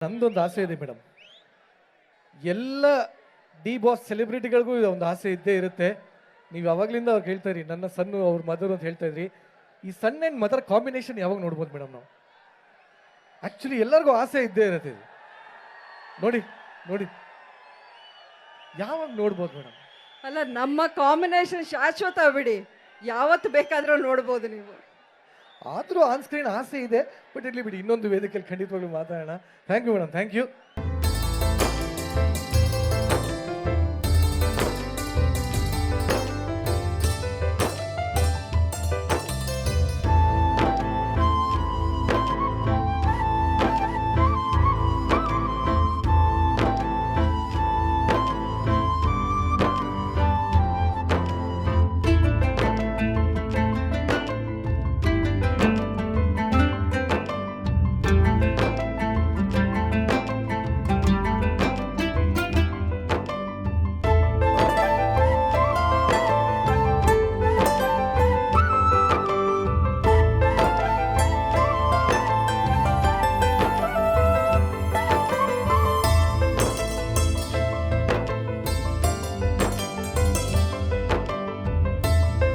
ನಂದೊಂದು ಆಸೆ ಇದೆ ಮೇಡಮ್. ಎಲ್ಲ ಡಿ ಬಾಸ್ ಸೆಲೆಬ್ರಿಟಿಗಳಿಗೂ ಒಂದು ಆಸೆ ಇದ್ದೇ ಇರುತ್ತೆ. ನೀವು ಯಾವಾಗ್ಲಿಂದ ಅವ್ರು ಹೇಳ್ತಾ ಇರಿ ನನ್ನ ಸನ್ನು ಅವ್ರ ಮದರ್ ಅಂತ ಹೇಳ್ತಾ ಇದ್ರಿ. ಈ ಸನ್ ಅಂಡ್ ಮದರ್ ಕಾಂಬಿನೇಷನ್ ಯಾವಾಗ ನೋಡ್ಬೋದು ಮೇಡಮ್ ನಾವು? ಆಕ್ಚುಲಿ ಎಲ್ಲರಿಗೂ ಆಸೆ ಇದ್ದೇ ಇರುತ್ತೆ ಇದು. ನೋಡಿ ನೋಡಿ ಯಾವಾಗ ನೋಡ್ಬೋದು ಮೇಡಮ್? ಅಲ್ಲ, ನಮ್ಮ ಕಾಂಬಿನೇಷನ್ ಶಾಶ್ವತ ಬಿಡಿ, ಯಾವತ್ತು ಬೇಕಾದ್ರೂ ನೋಡ್ಬೋದು ನೀವು. ಆದರೂ ಆನ್ ಸ್ಕ್ರೀನ್ ಆಸೆ ಇದೆ, ಬಟ್ ಇರ್ಲಿ ಬಿಡಿ, ಇನ್ನೊಂದು ವೇದಿಕೆಯಲ್ಲಿ ಖಂಡಿತವಾಗ್ಲೂ ಮಾತಾಡೋಣ. Thank you madam, thank you.